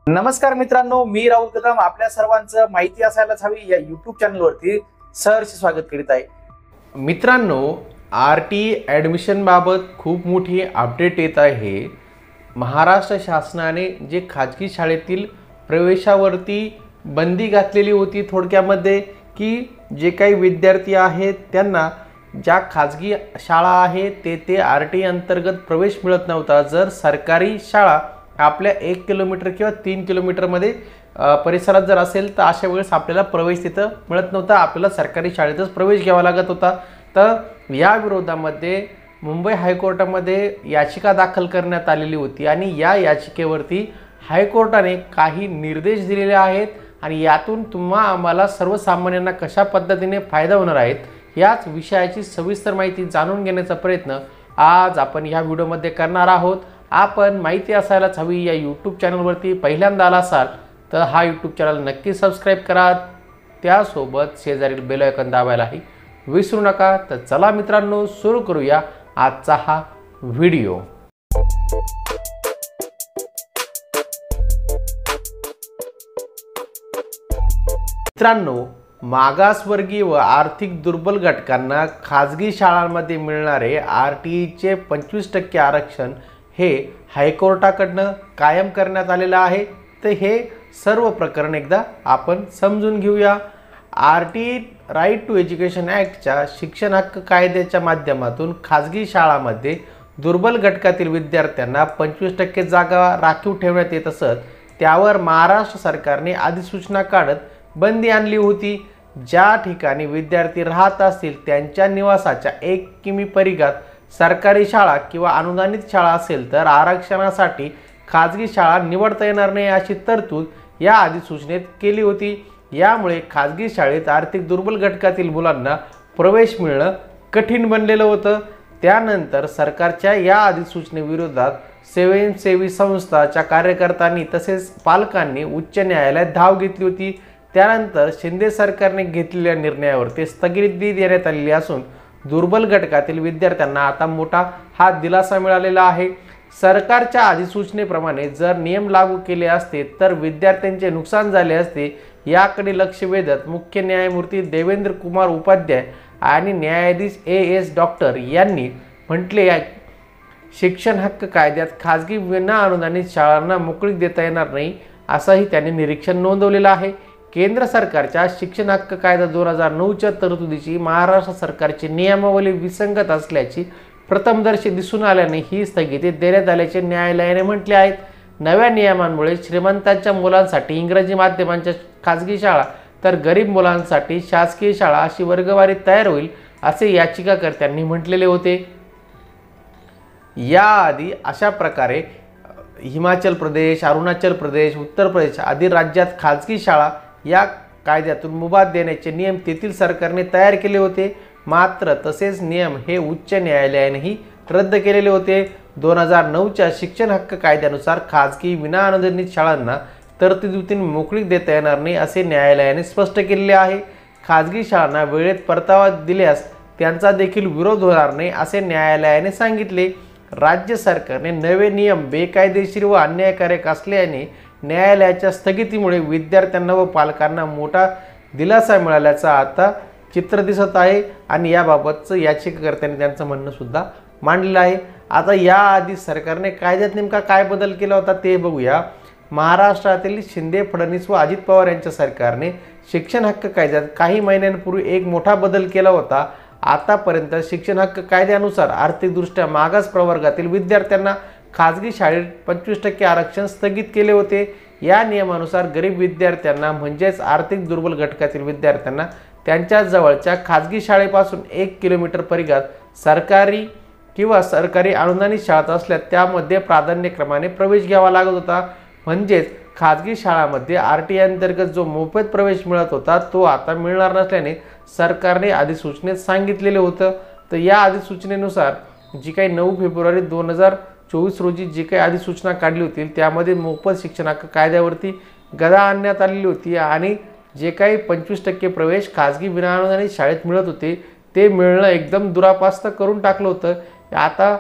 नमस्कार मित्रांनो, मी राहुल कदम आपल्या सर्वांचं माहिती असायलाच हवी या यूट्यूब चॅनलवरती सहर्ष स्वागत करीत आहे। मित्रांनो, आरटी ॲडमिशन बाबत खूप मोठी अपडेट येत आहे। महाराष्ट्र शासनाने जे खाजगी शाळेतील प्रवेशावरती बंदी घातलेली होती, थोडक्यामध्ये की जे काही विद्यार्थी आहेत त्यांना ज्या खाजगी शाळा आहेत ते आरटी अंतर्गत प्रवेश मिळत नव्हता। जर सरकारी शाळा आपल्या 1 किलोमीटर किंवा 3 किलोमीटरमध्ये परिसरात जर असेल तर अशा वेळेस आपल्याला प्रवेश तिथं मिळत नव्हता, आपल्याला सरकारी शाळेतच प्रवेश घ्यावा लागत होता। तर या विरोधामध्ये मुंबई हायकोर्टामध्ये याचिका दाखल करण्यात आलेली होती आणि या याचिकेवरती हायकोर्टाने काही निर्देश दिलेले आहेत आणि यातून आम्हाला सर्वसामान्यांना कशा पद्धतीने फायदा होणार आहेत याच विषयाची सविस्तर माहिती जाणून घेण्याचा प्रयत्न आज आपण या व्हिडिओमध्ये करणार आहोत। आपण माहिती असायलाच हवी या यूट्यूब चॅनलवरती पहिल्यांदा आला असाल तर हा यूट्यूब चॅनल नक्की सबस्क्राईब करा, त्यासोबत शेजारील बेल आयकॉन दाबायलाही विसरू नका। तर चला मित्रांनो, सुरू करूया आजचा हा व्हिडिओ। मित्रांनो, मागासवर्गीय व आर्थिक दुर्बल घटकांना खाजगी शाळांमध्ये मिळणारे आरटीईचे 25% आरक्षण हे हायकोर्टाकडनं कायम करण्यात आलेलं आहे। तर हे सर्व प्रकरण एकदा आपण समजून घेऊया। आरटीई राईट टू एज्युकेशन ॲक्टच्या शिक्षण हक्क कायद्याच्या माध्यमातून खाजगी शाळांमध्ये दुर्बल घटकातील विद्यार्थ्यांना 25% जागा राखीव ठेवण्यात येत असत, त्यावर महाराष्ट्र सरकारने अधिसूचना काढत बंदी आणली होती। ज्या ठिकाणी विद्यार्थी राहत असतील त्यांच्या निवासाच्या 1 किमी परिघात सरकारी शाळा किंवा अनुदानित शाळा असेल तर आरक्षणासाठी खाजगी शाळा निवडता येणार नाही अशी तरतूद या अधिसूचनेत केली होती। यामुळे खाजगी शाळेत आर्थिक दुर्बल घटकातील मुलांना प्रवेश मिळणं कठीण बनलेलं होतं। त्यानंतर सरकारच्या या अधिसूचनेविरोधात स्वयंसेवी संस्थांच्या कार्यकर्त्यांनी तसेच पालकांनी उच्च न्यायालयात धाव घेतली होती। त्यानंतर शिंदे सरकारने घेतलेल्या निर्णयावर स्थगिती देण्यात आलेली असून दुर्बल घटकातील विद्यार्थ्यांना आता मोठा हा दिलासा मिळालेला आहे। सरकारच्या अधिसूचनेप्रमाणे जर नियम लागू केले असते तर विद्यार्थ्यांचे नुकसान झाले असते, याकडे लक्ष वेधत मुख्य न्यायमूर्ती देवेंद्र कुमार उपाध्याय आणि न्यायाधीश एस डॉक्टर यांनी म्हटले आहे, शिक्षण हक्क कायद्यात खाजगी विना अनुदानित शाळांना मोकळीक देता येणार नाही असंही त्यांनी निरीक्षण नोंदवलेलं आहे। केंद्र सरकारच्या शिक्षण हक्क कायदा 2009च्या तरतुदीची महाराष्ट्र सरकारची नियमावली विसंगत असल्याची प्रथमदर्शी दिसून आल्याने ही स्थगिती देण्यात आल्याचे न्यायालयाने म्हटले आहे। नव्या नियमांमुळे श्रीमंतांच्या मुलांसाठी इंग्रजी माध्यमांच्या खाजगी शाळा तर गरीब मुलांसाठी शासकीय शाळा अशी वर्गवारी तयार होईल असे याचिकाकर्त्यांनी म्हटलेले होते। याआधी अशा प्रकारे हिमाचल प्रदेश, अरुणाचल प्रदेश, उत्तर प्रदेश आदी राज्यात खाजगी शाळा या कायद्यातून मुभा देण्याचे नियम तेथील सरकारने तयार केले होते, मात्र तसेच नियम हे उच्च न्यायालयानेही रद्द केलेले होते। 2009च्या शिक्षण हक्क कायद्यानुसार खाजगी विना अनुदानित शाळांना तरतुदीतून मोकळीक देता येणार नाही असे न्यायालयाने स्पष्ट केलेले आहे। खाजगी शाळांना वेळेत परतावा दिल्यास त्यांचा देखील विरोध होणार नाही असे न्यायालयाने सांगितले। राज्य सरकारने नवे नियम बेकायदेशीर व अन्यायकारक असल्याने न्यायालयाच्या स्थगितीमुळे विद्यार्थ्यांना व पालकांना मोठा दिलासा मिळाल्याचा आता चित्र दिसत आहे आणि याबाबतचं याचिकाकर्त्यांनी त्यांचं म्हणणं सुद्धा मांडलेलं आहे। आता याआधी सरकारने कायद्यात नेमका काय बदल केला होता ते बघूया। महाराष्ट्रातील शिंदे, फडणवीस व अजित पवार यांच्या सरकारने शिक्षण हक्क कायद्यात काही महिन्यांपूर्वी एक मोठा बदल केला होता। आतापर्यंत शिक्षण हक्क कायद्यानुसार आर्थिकदृष्ट्या मागास प्रवर्गातील विद्यार्थ्यांना खाजगी शाळेत 25% आरक्षण स्थगित केले होते। या नियमानुसार गरीब विद्यार्थ्यांना म्हणजेच आर्थिक दुर्बल घटकातील विद्यार्थ्यांना त्यांच्या जवळच्या खाजगी शाळेपासून 1 किलोमीटर परिघात सरकारी किंवा सरकारी अनुदानित शाळा असल्या त्यामध्ये प्राधान्यक्रमाने प्रवेश घ्यावा लागत होता। म्हणजेच खाजगी शाळांमध्ये आरटीई अंतर्गत जो मोफत प्रवेश मिळत होता तो आता मिळणार नसल्याने सरकारने अधिसूचनेत सांगितलेले होतं। तर या अधिसूचनेनुसार जी काही 9 फेब्रुवारी 2024 रोजी जी काही अधिसूचना काढली होती त्यामध्ये मोफत शिक्षण हक्क कायद्यावरती गदा आणण्यात आलेली होती आणि जे काही 25% प्रवेश खाजगी विना अनुदानित शाळेत मिळत होते ते मिळणं एकदम दुरापास्त करून टाकलं होतं। आता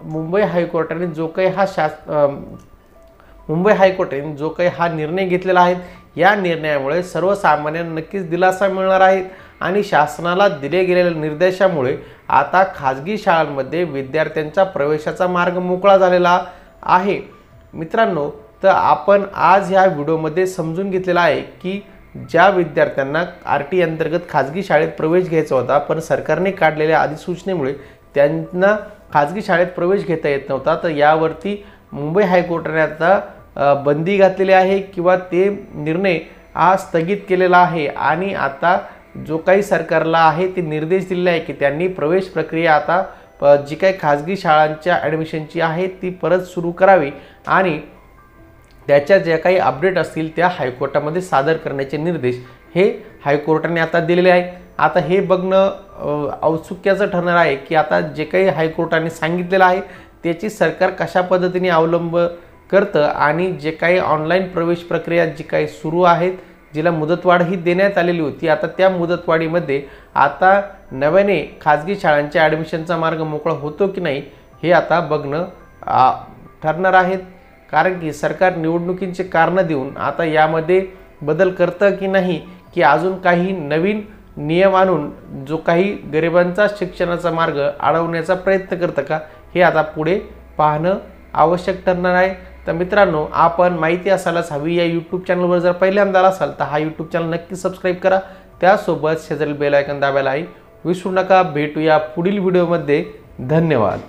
मुंबई हायकोर्टाने जो काही हा मुंबई हायकोर्टाने जो काही हा निर्णय घेतलेला आहे, या निर्णयामुळे सर्वसामान्यांना नक्कीच दिलासा मिळणार आहे आणि शासनाला दिले गेलेल्या निर्देशामुळे आता खाजगी शाळांमध्ये विद्यार्थ्यांच्या प्रवेशाचा मार्ग मोकळा झालेला आहे। मित्रांनो, तर आपण आज ह्या व्हिडिओमध्ये समजून घेतलेला आहे की ज्या विद्यार्थ्यांना RTI अंतर्गत खाजगी शाळेत प्रवेश घ्यायचा होता, पण सरकारने काढलेल्या अधिसूचनेमुळे त्यांना खाजगी शाळेत प्रवेश घेता येत नव्हता, तर यावरती मुंबई हायकोर्टाने आता बंदी घातलेली आहे किंवा ते निर्णय हा स्थगित केलेला आहे आणि आता जो काही सरकारला आहे ते निर्देश दिलेले आहे की त्यांनी प्रवेश प्रक्रिया आता जी काही खाजगी शाळांच्या ॲडमिशनची आहे ती परत सुरू करावी आणि त्याच्या ज्या काही अपडेट असतील त्या हायकोर्टामध्ये सादर करण्याचे निर्देश हे हायकोर्टाने आता दिलेले आहे। आता हे बघणं औत्सुक्याचं ठरणार आहे की आता जे काही हायकोर्टाने सांगितलेलं आहे त्याची सरकार कशा पद्धतीने अवलंब करतं आणि जे काही ऑनलाईन प्रवेश प्रक्रिया जी काही सुरू आहेत, जिला मुदतवाढ ही देण्यात आलेली होती, आता त्या मुदतवाढीमध्ये आता नव्याने खाजगी शाळांच्या ॲडमिशनचा मार्ग मोकळा होतो की नाही हे आता बघणं ठरणार आहेत। कारण की सरकार निवडणुकींचे कारणं देऊन आता यामध्ये बदल करतं की नाही, की अजून काही नवीन नियम आणून जो काही गरिबांचा शिक्षणाचा मार्ग अडवण्याचा प्रयत्न करतं का, हे आता पुढे पाहणं आवश्यक ठरणार आहे। तर मित्रांनो, आपण माहिती असायलाच हवी या यूट्यूब चॅनलवर जर पहिल्यांदा असाल तर हा यूट्यूब चॅनल नक्की सबस्क्राईब करा, त्यासोबत शेजारील बेल आयकॉन दाबायलाही विसरू नका। भेटूया पुढील व्हिडिओमध्ये। धन्यवाद।